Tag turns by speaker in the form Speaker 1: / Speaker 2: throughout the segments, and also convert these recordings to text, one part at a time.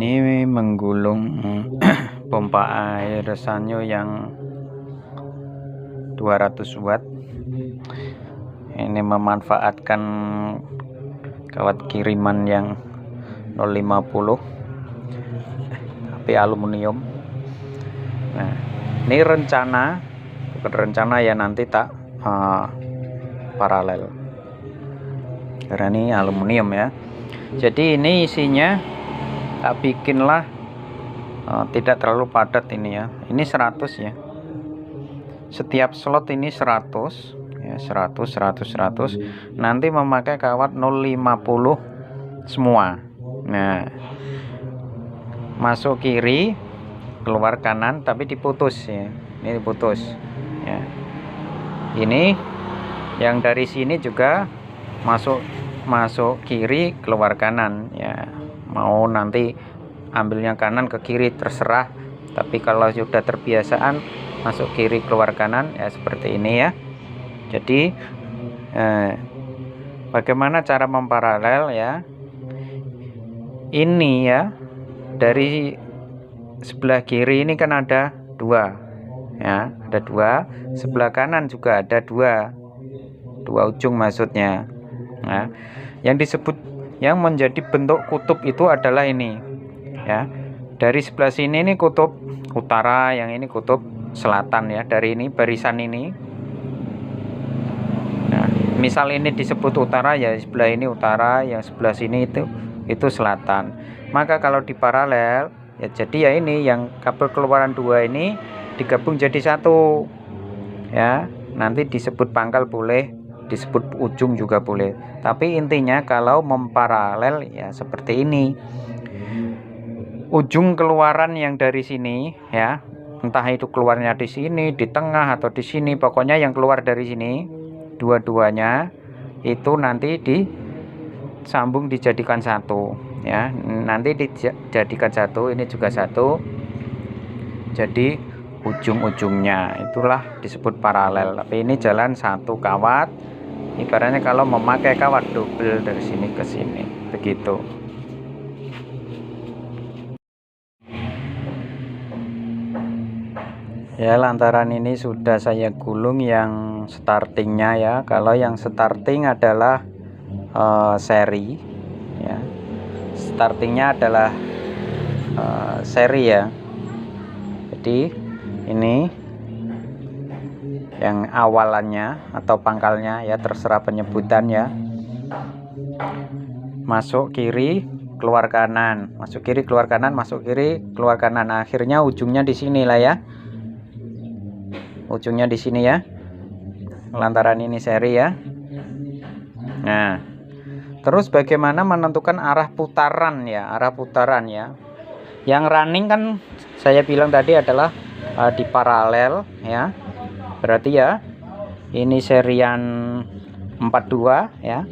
Speaker 1: Ini menggulung pompa air Sanyo yang 200 watt. Ini memanfaatkan kawat kiriman yang 050 tapi aluminium. Nah, ini bukan rencana ya, nanti tak paralel karena ini aluminium ya. Jadi ini isinya tak bikinlah tidak terlalu padat ini ya. Ini 100 ya. Setiap slot ini 100 ya, 100. Nanti memakai kawat 050 semua. Nah, masuk kiri, keluar kanan, tapi diputus ya. Ini diputus ya. Ini yang dari sini juga masuk kiri, keluar kanan ya. Mau nanti ambilnya kanan ke kiri terserah, tapi kalau sudah terbiasaan masuk kiri keluar kanan ya seperti ini ya. Jadi bagaimana cara memparalel ya? Ini ya, dari sebelah kiri ini kan ada 2 ya, ada 2, sebelah kanan juga ada 2 ujung maksudnya. Nah, yang menjadi bentuk kutub itu adalah ini ya. Dari sebelah sini ini kutub utara, yang ini kutub selatan ya. Dari ini barisan ini, nah misal ini disebut utara ya, sebelah ini utara, yang sebelah sini itu selatan. Maka kalau diparalel ya, jadi ya ini yang kabel keluaran 2 ini digabung jadi 1 ya. Nanti disebut pangkal boleh, disebut ujung juga boleh, tapi intinya kalau memparalel ya seperti ini. Ujung keluaran yang dari sini ya, entah itu keluarnya di sini, di tengah, atau di sini, pokoknya yang keluar dari sini dua-duanya itu nanti disambung dijadikan 1 ya. Nanti dijadikan 1, ini juga 1, jadi ujung-ujungnya itulah disebut paralel. Tapi ini jalan 1 kawat, ibaratnya kalau memakai kawat double dari sini ke sini begitu ya. Lantaran ini sudah saya gulung yang startingnya ya. Kalau yang starting adalah seri ya, startingnya adalah seri ya. Jadi ini yang awalannya atau pangkalnya ya, terserah penyebutan ya. Masuk kiri, keluar kanan, masuk kiri, keluar kanan, masuk kiri, keluar kanan. Akhirnya ujungnya di sini lah ya. Ujungnya di sini ya. Lantaran ini seri ya. Nah, terus bagaimana menentukan arah putaran ya? Arah putaran ya. Yang running kan saya bilang tadi adalah di paralel ya. Berarti ya ini serian 42 ya.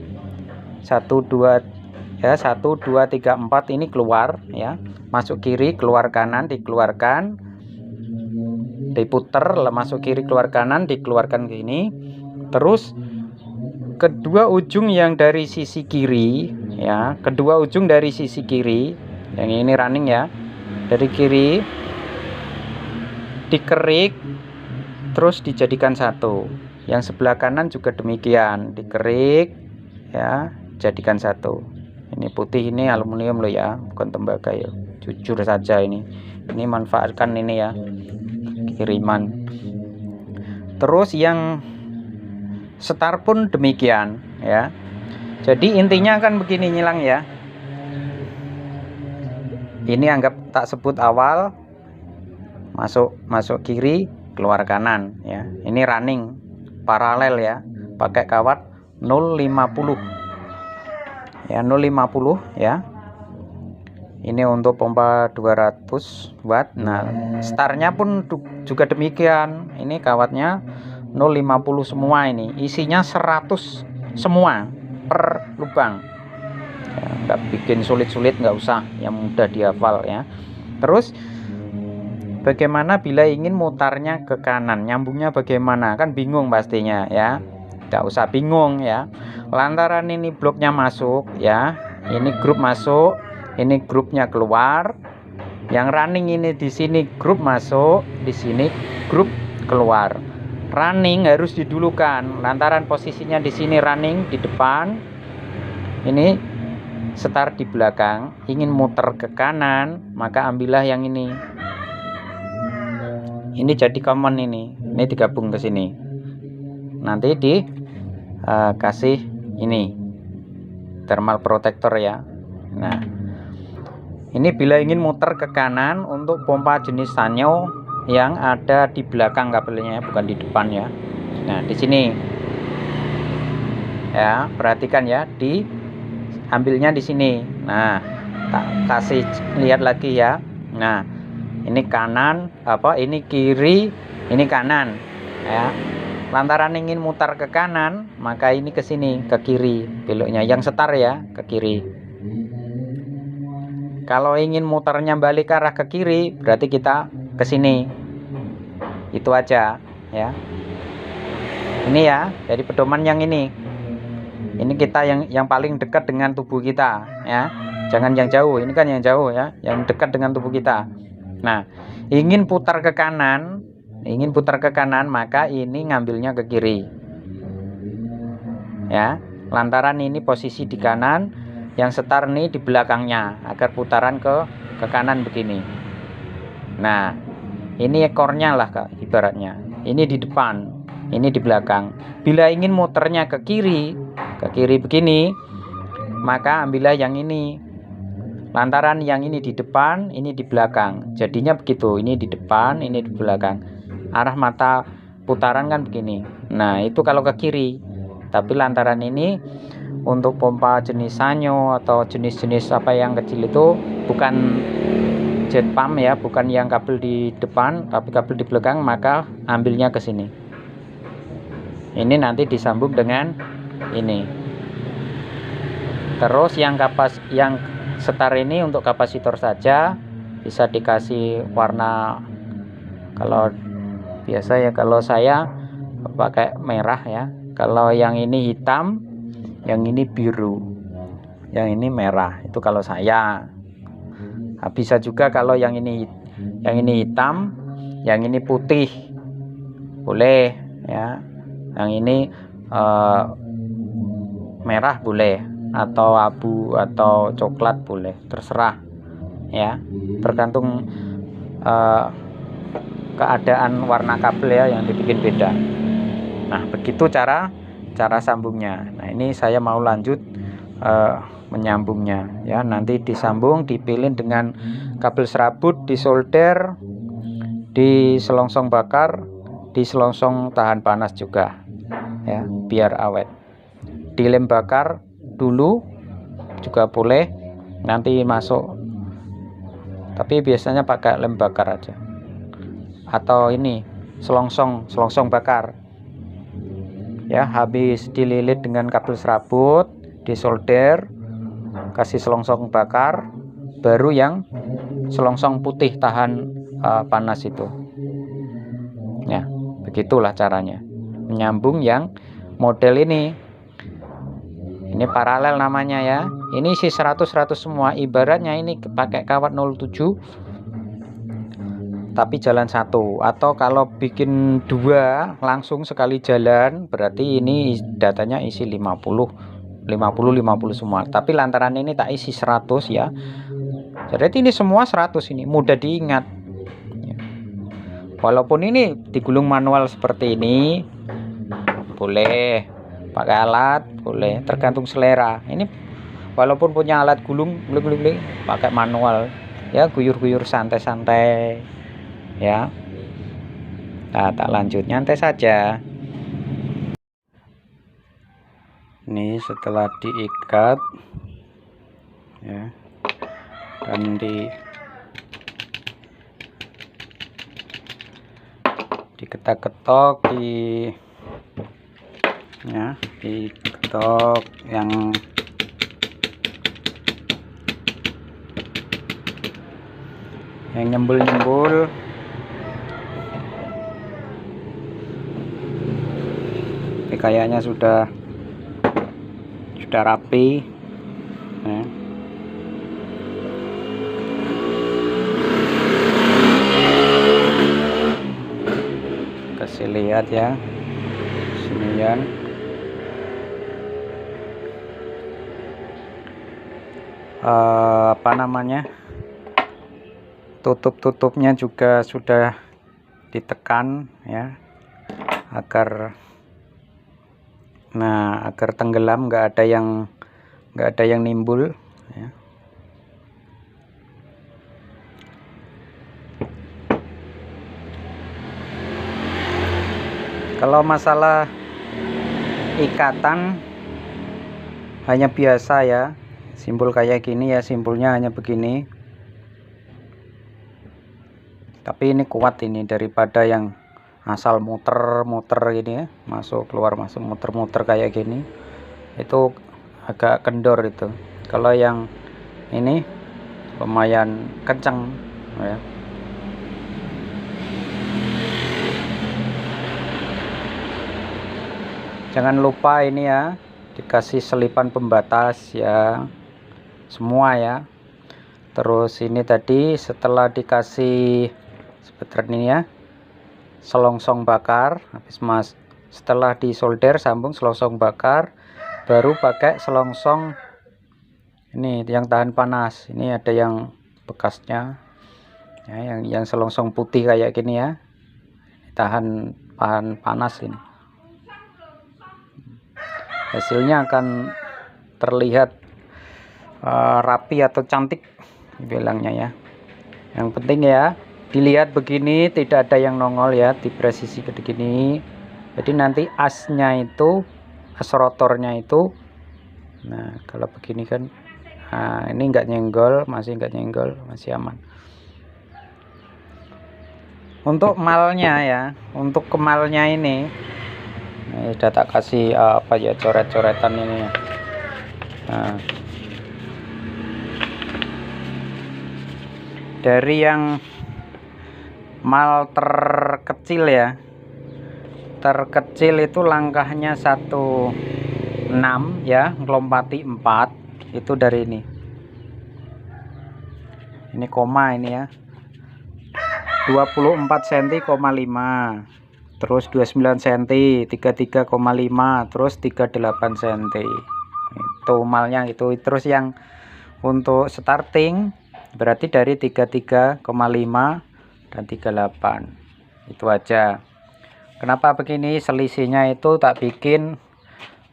Speaker 1: 1 2 ya, 1 2 3 4 ini keluar ya. Masuk kiri, keluar kanan, dikeluarkan, diputer, masuk kiri, keluar kanan, dikeluarkan ke ini. Terus kedua ujung yang dari sisi kiri ya, kedua ujung dari sisi kiri, yang ini running ya, dari kiri dikerik terus dijadikan 1. Yang sebelah kanan juga demikian, dikerik ya, jadikan 1. Ini putih, ini aluminium loh ya, bukan tembaga ya, jujur saja ini manfaatkan ini ya, kiriman. Terus yang setar pun demikian ya. Jadi intinya kan begini nyilang ya. Ini anggap tak sebut awal, masuk kiri, keluar kanan ya. Ini running paralel ya, pakai kawat 050 ya, 050 ya. Ini untuk pompa 200 watt. Nah, startnya pun juga demikian. Ini kawatnya 050 semua, ini isinya 100 semua per lubang ya. Nggak bikin sulit-sulit, nggak usah, yang mudah dihafal ya. Terus bagaimana bila ingin mutarnya ke kanan, nyambungnya bagaimana, kan bingung pastinya ya. Tidak usah bingung ya, lantaran ini bloknya masuk ya, ini grup masuk, ini grupnya keluar, yang running ini di sini grup masuk, di sini grup keluar. Running harus didulukan lantaran posisinya di sini running di depan, ini start di belakang. Ingin muter ke kanan maka ambillah yang ini jadi common, ini digabung ke sini, nanti kasih ini thermal protector ya. Nah, ini bila ingin muter ke kanan untuk pompa jenis Sanyo yang ada di belakang kabelnya, bukan di depan ya. Nah, di sini ya, perhatikan ya, diambilnya di sini. Nah, tak kasih lihat lagi ya. Nah, ini kanan, ini kiri, ini kanan ya. Lantaran ingin mutar ke kanan, maka ini ke sini, ke kiri beloknya, yang setar ya, ke kiri. Kalau ingin mutarnya balik ke arah ke kiri, berarti kita ke sini. Itu aja ya. Ini ya, dari pedoman yang ini. Ini kita yang paling dekat dengan tubuh kita ya. Jangan yang jauh, ini kan yang jauh ya, yang dekat dengan tubuh kita. Nah, ingin putar ke kanan, maka ini ngambilnya ke kiri ya, lantaran ini posisi di kanan, yang setar nih di belakangnya agar putaran ke kanan begini. Nah, ini ekornya lah Kak, ibaratnya ini di depan, ini di belakang. Bila ingin muternya ke kiri begini, maka ambillah yang ini, lantaran yang ini di depan, ini di belakang, jadinya begitu, ini di depan, ini di belakang. Arah mata putaran kan begini. Nah, itu kalau ke kiri. Tapi lantaran ini untuk pompa jenis Sanyo atau jenis-jenis apa yang kecil itu bukan jet pump ya, bukan yang kabel di depan tapi kabel di belakang, maka ambilnya ke sini. Ini nanti disambung dengan ini. Terus yang setar ini untuk kapasitor saja, bisa dikasih warna, kalau biasa ya, kalau saya pakai merah ya. Kalau yang ini hitam, yang ini biru, yang ini merah, itu kalau saya. Nah, bisa juga kalau yang ini hitam, yang ini putih, boleh ya. Yang ini merah boleh, atau abu atau coklat boleh, terserah ya, tergantung keadaan warna kabel ya yang dibikin beda. Nah, begitu cara sambungnya. Nah, ini saya mau lanjut menyambungnya ya. Nanti disambung, dipilin dengan kabel serabut, disolder, di selongsong bakar, di selongsong tahan panas juga ya, biar awet. Dilem bakar dulu juga boleh, nanti masuk, tapi biasanya pakai lem bakar aja, atau ini selongsong bakar ya. Habis dililit dengan kabel serabut, disolder, kasih selongsong bakar, baru yang selongsong putih tahan panas itu ya. Begitulah caranya menyambung yang model ini paralel namanya ya. Ini isi 100 semua, ibaratnya ini pakai kawat 07 tapi jalan satu, atau kalau bikin dua langsung sekali jalan, berarti ini datanya isi 50 semua. Tapi lantaran ini tak isi 100 ya, jadi ini semua 100, ini mudah diingat. Walaupun ini digulung manual seperti ini, boleh pakai alat, boleh, tergantung selera. Ini walaupun punya alat gulung, pakai manual ya, guyur-guyur santai-santai ya. Nah, tak lanjut, nyantai saja. Ini setelah diikat ya, dan diketok-ketok, diketok yang nyembul-nyembul. Ini kayaknya sudah rapi ya. lihat ya sini ya. Apa namanya, tutupnya juga sudah ditekan ya, agar tenggelam, nggak ada yang nimbul ya. Kalau masalah ikatan hanya biasa ya, simpul kayak gini ya, simpulnya hanya begini. Tapi ini kuat ini daripada yang asal muter-muter gini ya, masuk keluar muter-muter kayak gini. Itu agak kendor itu. Kalau yang ini lumayan kenceng ya. Jangan lupa ini ya, dikasih selipan pembatas ya, semua ya. Terus ini tadi setelah dikasih sebentar ini ya, selongsong bakar, habis setelah disolder sambung selongsong bakar, baru pakai selongsong ini yang tahan panas. Ini ada yang bekasnya ya, yang selongsong putih kayak gini ya, tahan panas ini. Hasilnya akan terlihat rapi atau cantik bilangnya ya. Yang penting ya dilihat begini, tidak ada yang nongol ya di presisi begini. Jadi nanti asnya itu, as rotornya itu, nah kalau begini kan, nah, ini nggak nyenggol, masih nggak nyenggol, masih aman. Untuk malnya ya, untuk kemalnya ini sudah tak kasih apa ya, coret-coretan ini ya. Nah, dari yang mal terkecil ya, terkecil itu langkahnya 16 ya, ngelompati 4 itu dari ini koma ini ya, 24 cm, 5, terus 29 cm, 33,5, terus 38 cm. Itu malnya itu. Terus yang untuk starting berarti dari 33,5 dan 38. Itu aja. Kenapa begini? Selisihnya itu tak bikin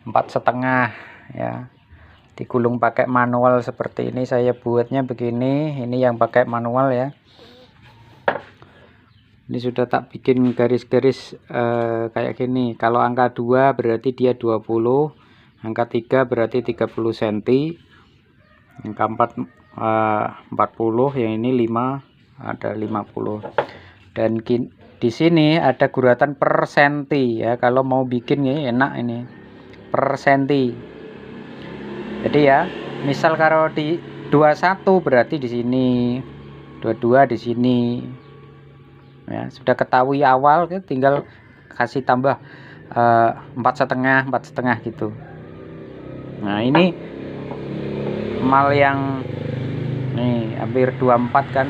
Speaker 1: 4,5 ya. Digulung pakai manual seperti ini, saya buatnya begini. Ini yang pakai manual ya. Ini sudah tak bikin garis-garis kayak gini. Kalau angka 2 berarti dia 20, angka 3 berarti 30 cm, angka 4 40, yang ini 5 ada 50. Dan di sini ada guratan per senti ya, kalau mau bikin ya enak ini per senti. Jadi ya, misal kalau di 21 berarti di sini, 22 di sini. Ya, sudah ketahui awal, tinggal kasih tambah 4,5 gitu. Nah ini mal yang nih hampir 24 kan,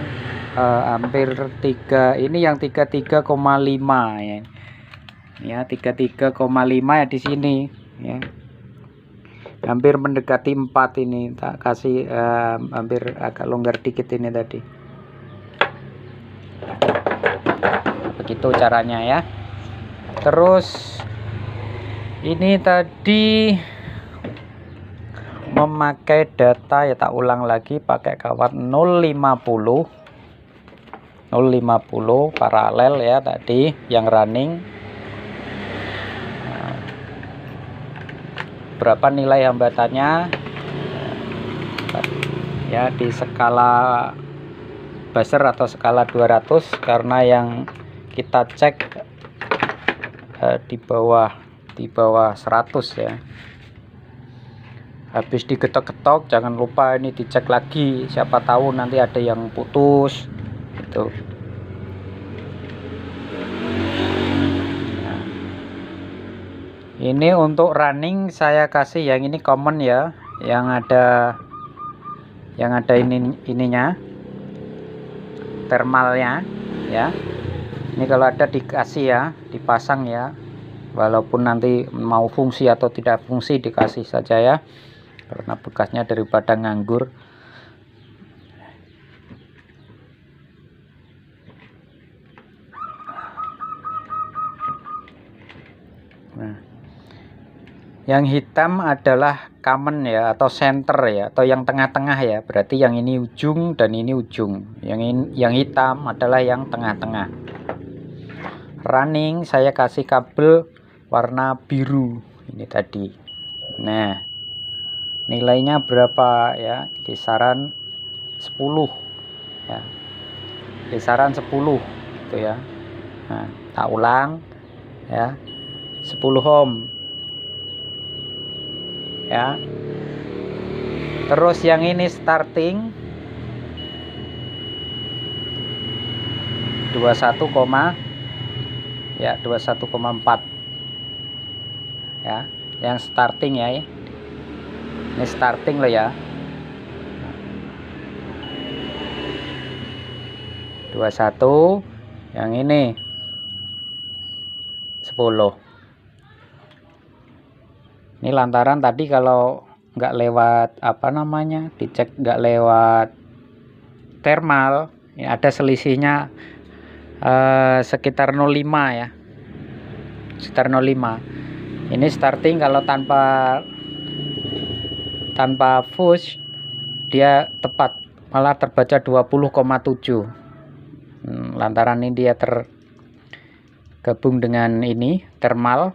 Speaker 1: hampir 3, ini yang 33,5 ya. Ya 33,5 ya di sini ya. Hampir mendekati 4 ini, tak kasih hampir agak longgar dikit ini tadi. Begitu caranya ya. Terus ini tadi memakai data ya, tak ulang lagi, pakai kawat 050 paralel ya tadi yang running. Nah, berapa nilai hambatannya ya di skala buzzer atau skala 200, karena yang kita cek di bawah 100 ya. Habis digetok-getok jangan lupa ini dicek lagi, siapa tahu nanti ada yang putus gitu. Nah, ini untuk running saya kasih yang ini common ya, yang ada ininya thermalnya ya. Ini kalau ada dikasih ya, dipasang ya, walaupun nanti mau fungsi atau tidak fungsi dikasih saja ya, karena bekasnya daripada nganggur. Nah, yang hitam adalah common ya, atau center ya, atau yang tengah-tengah ya. Berarti yang ini ujung dan ini ujung. Yang hitam adalah yang tengah-tengah. Running saya kasih kabel warna biru ini tadi. Nah, nilainya berapa ya? Kisaran 10 ya. Kisaran 10 itu ya. Nah, tak ulang ya. 10 ohm. Ya. Terus yang ini starting 21,4 ya, yang starting ya. Ini starting loh ya. 21, yang ini 10. Ini lantaran tadi kalau nggak lewat apa namanya, dicek nggak lewat thermal, ini ada selisihnya sekitar 0,5 ya, sekitar 0,5. Ini starting kalau tanpa push dia tepat, malah terbaca 20,7. Lantaran ini dia tergabung dengan ini thermal.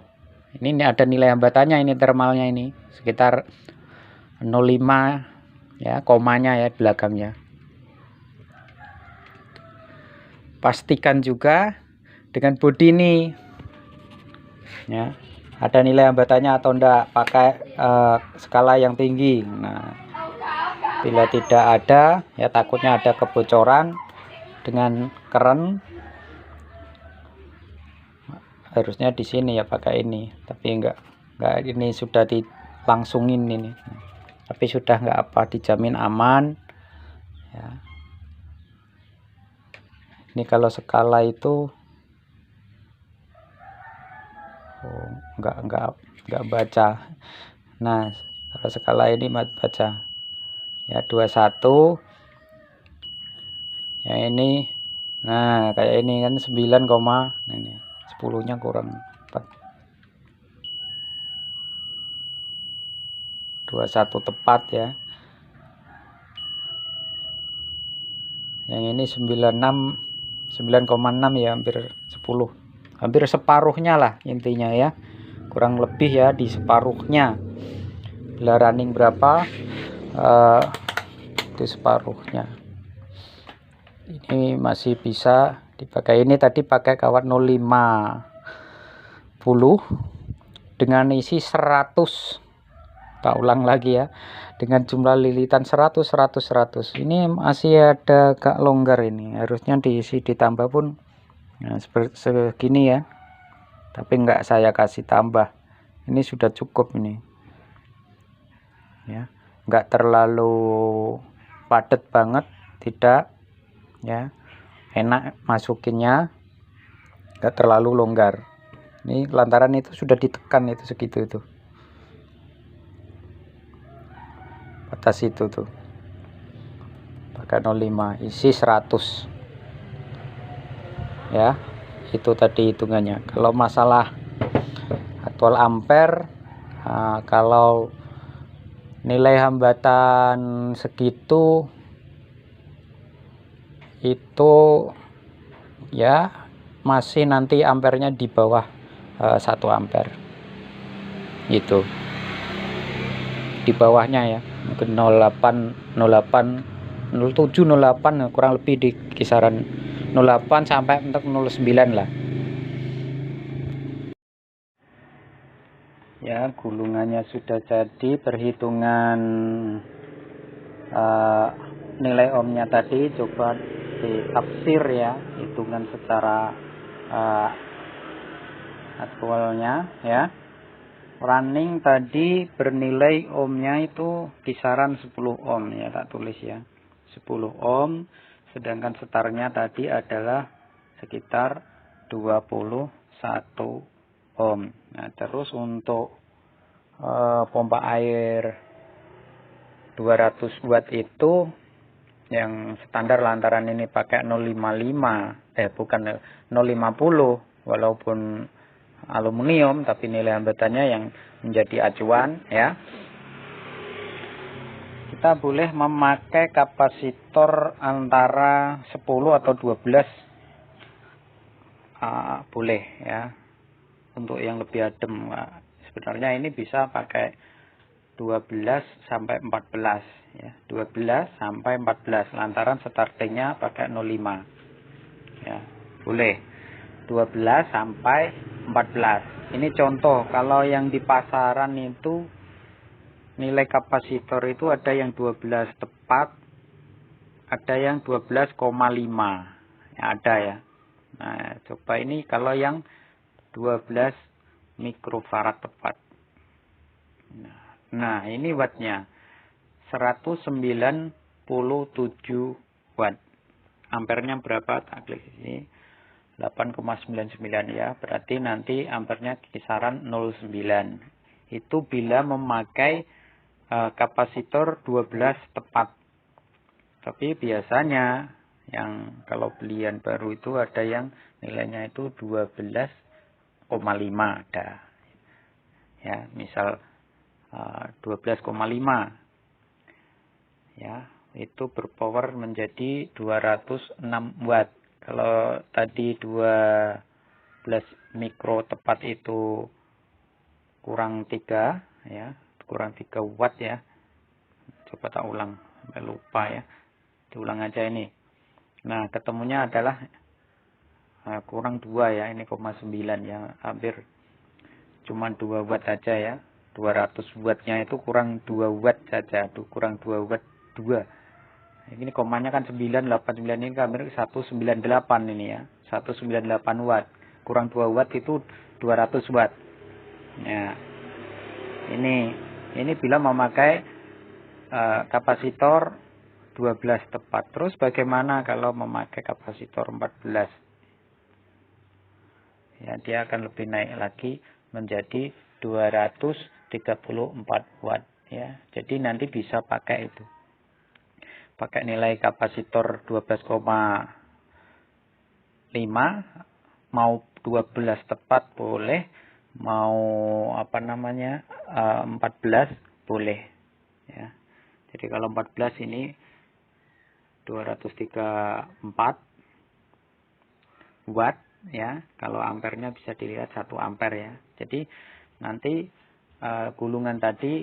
Speaker 1: Ini ada nilai hambatannya, ini thermalnya ini sekitar 0,5 ya, komanya ya belakangnya. Pastikan juga dengan bodi ini ya, ada nilai hambatannya atau enggak, pakai skala yang tinggi. Nah, bila tidak ada ya, takutnya ada kebocoran dengan keren. Harusnya di sini ya pakai ini, tapi enggak ini sudah dilangsungin ini, tapi sudah enggak apa, dijamin aman ya. Ini kalau skala itu enggak baca. Nah, kalau skala ini baca ya 21. Yang ini nah kayak ini kan 9, ini 10-nya kurang 4. 21 tepat ya. Yang ini 9,6 ya, hampir 10. Hampir separuhnya lah intinya ya. Kurang lebih ya di separuhnya. Bila running berapa itu separuhnya. Ini masih bisa dipakai. Ini tadi pakai kawat 0,50 dengan isi 100. Tak ulang lagi ya, dengan jumlah lilitan 100. Ini masih ada agak longgar, ini harusnya diisi ditambah pun nah, seperti segini ya, tapi enggak saya kasih tambah. Ini sudah cukup ini ya, enggak terlalu padat banget, tidak ya, enak masukinnya, enggak terlalu longgar. Ini lantaran itu sudah ditekan itu segitu itu atas itu tuh, pakai 0,5 isi 100 ya. Itu tadi hitungannya. Kalau masalah aktual ampere, kalau nilai hambatan segitu itu ya masih nanti ampernya di bawah 1 ampere gitu, di bawahnya ya, mungkin 0,8 07 08 kurang lebih di kisaran 0,8 sampai untuk 0,9 lah ya. Gulungannya sudah jadi, perhitungan nilai ohmnya tadi coba ditafsir ya, hitungan secara aktualnya ya. Running tadi bernilai ohmnya itu kisaran 10 ohm ya, tak tulis ya, 10 ohm, sedangkan setarnya tadi adalah sekitar 20 1 ohm. Nah, terus untuk pompa air 200 watt itu yang standar lantaran ini pakai 050 walaupun aluminium tapi nilai hambatannya yang menjadi acuan ya. Kita boleh memakai kapasitor antara 10 atau 12 boleh ya. Untuk yang lebih adem sebenarnya ini bisa pakai 12 sampai 14 ya. 12 sampai 14 lantaran startingnya pakai 05 ya. Boleh 12 sampai 14. Ini contoh, kalau yang di pasaran itu nilai kapasitor itu ada yang 12 tepat, ada yang 12,5 ya, ada ya. Nah, coba ini kalau yang 12 mikrofarad tepat. Nah, ini wattnya 197 watt. Ampernya berapa? Tak klik sini. 8,99 ya. Berarti nanti ampernya kisaran 0,9. Itu bila memakai kapasitor 12 tepat. Tapi biasanya yang kalau belian baru itu ada yang nilainya itu 12,5 ada. Ya, misal 12,5 ya, itu berpower menjadi 206 watt. Kalau tadi 12 mikro tepat itu kurang 3 ya, kurang 3 watt ya. Coba tak ulang, sampai lupa ya. Diulang aja ini. Nah, ketemunya adalah kurang 2 ya, ini 0,9 ya, hampir cuma 2 watt saja ya. 200 wattnya itu kurang 2 watt saja, kurang 2 watt 2. Ini komanya kan 989, ini hampir 198 ini ya. 198 watt. Kurang 2 watt itu 200 watt. Ya. Ini bila memakai kapasitor 12 tepat. Terus bagaimana kalau memakai kapasitor 14? Ya, dia akan lebih naik lagi menjadi 234 watt ya. Jadi nanti bisa pakai itu. Pakai nilai kapasitor 12,5, mau 12 tepat boleh, mau 14 boleh ya. Jadi kalau 14 ini 234 watt ya. Kalau ampernya bisa dilihat 1 ampere ya. Jadi nanti gulungan tadi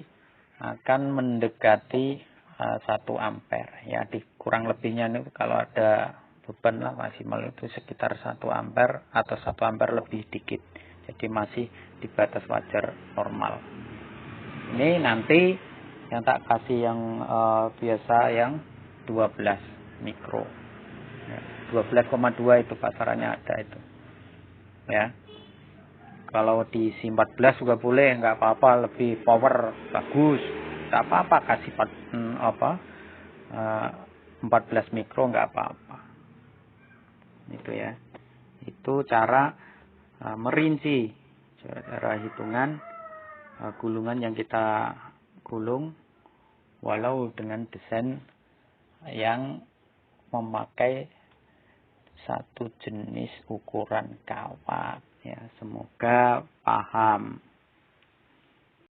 Speaker 1: akan mendekati 1 ampere ya. Di kurang lebihnya ini kalau ada beban lah maksimal itu sekitar 1 ampere atau 1 ampere lebih dikit. Jadi masih di batas wajar normal. Ini nanti yang tak kasih yang biasa yang 12 mikro ya, 12,2 itu pasarannya ada itu ya. Kalau diisi 14 juga boleh, nggak apa-apa, lebih power bagus, nggak apa-apa kasih 14 mikro nggak apa-apa. Itu ya. Itu cara merinci, cara hitungan gulungan yang kita gulung walau dengan desain yang memakai satu jenis ukuran kawat ya. Semoga paham.